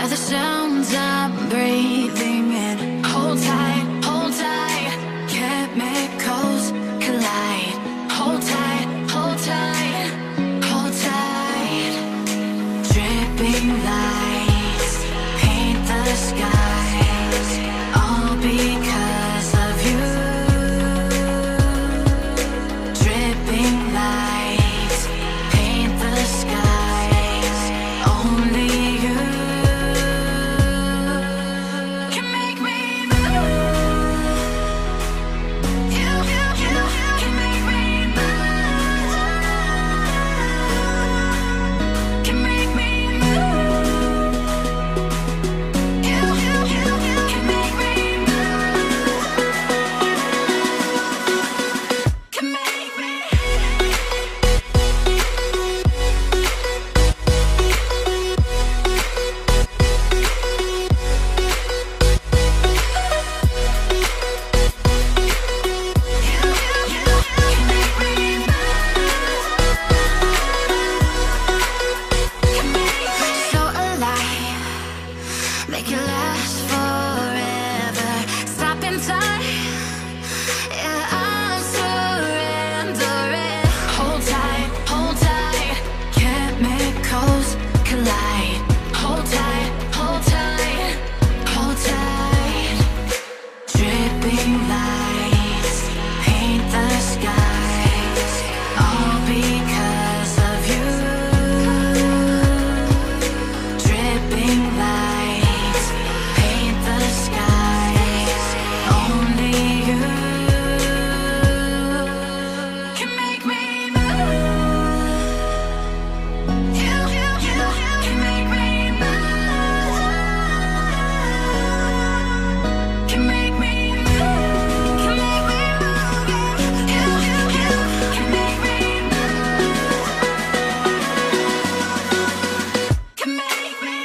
by the sounds I'm breathing in. Hold tight, chemicals collide. Hold tight, hold tight, hold tight. Dripping lights paint the skies, all because of you. Dripping lights paint the skies, only you can make me move. You can make me move. Can make me move. You can make me move. Can make me. So alive, make it last forever. Stop in time, yeah, I'm surrendering. Hold tight, chemicals collide. Hold tight, hold tight, hold tight. Dripping lights paint the skies, all because of you. Dripping lights paint the skies, only you can make me move. You can make me move. Can make me move. Can make me move. You can make me move. Can make me.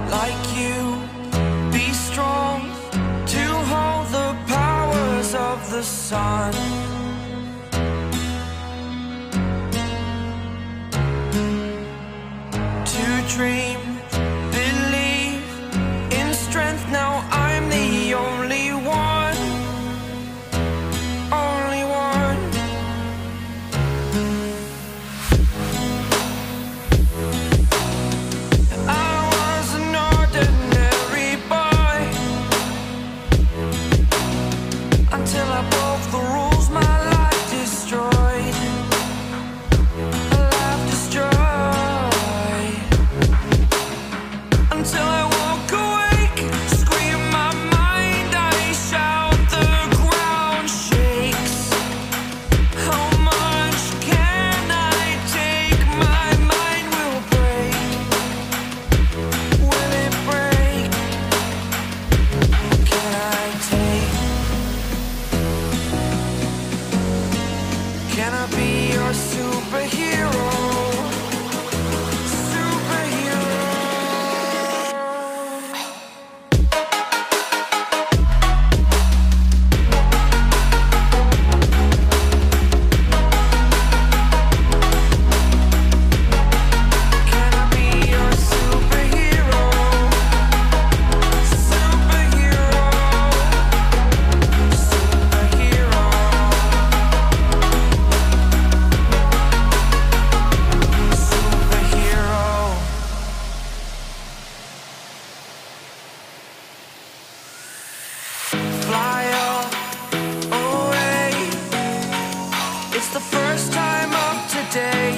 Like you, be strong to hold the powers of the sun. To dream, believe in strength. Now I'm the only one, only one. I was an ordinary boy until I broke the rules. My life destroyed, a life destroyed. Until I woke awake, scream my mind, I shout, the ground shakes. How much can I take? My mind will break. Will it break? Can I take? Can I be your superhero? Superhero. Can I be your superhero? Superhero. Superhero. Superhero. Fly up away. It's the first time of today.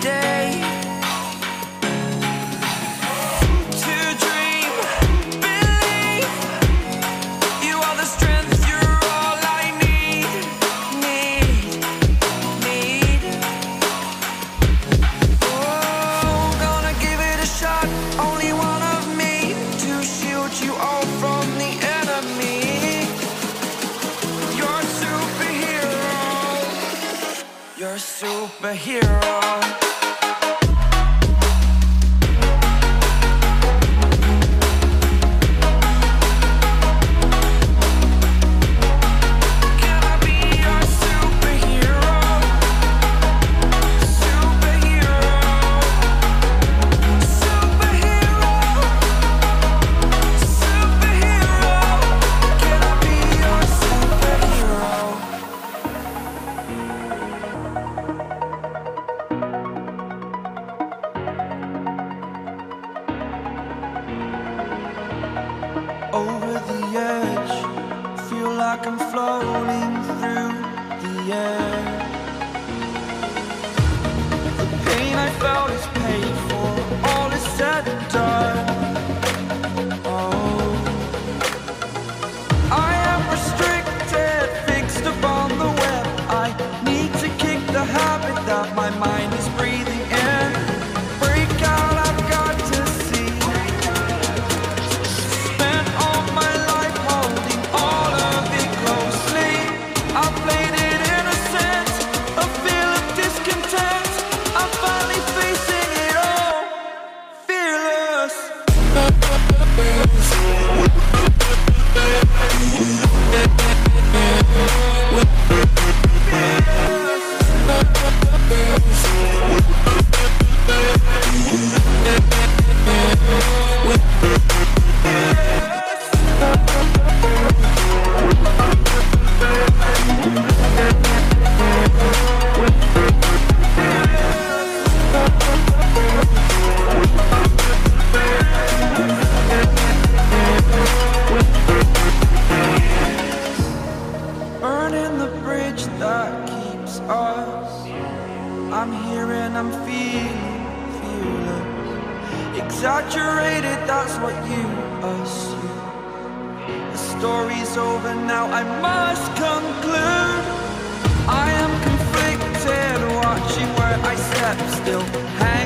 Today. To dream, believe. You are the strength, you're all I need. superhero. Over the edge, feel like I'm floating through the air. The pain I felt is paid for, all is said and done. Oh, I am restricted, fixed upon the web. I need to kick the habit that my mind is breathing in. Break out, I've got to see. Spent all my life holding all of it closely. I played it innocent, a feel of discontent. I'm finally facing it all, fearless. Burning the bridge that keeps us. I'm here and I'm feeling fearless. Exaggerated, that's what you assume. The story's over now, I must conclude. I am conflicted, watching where I step still, hang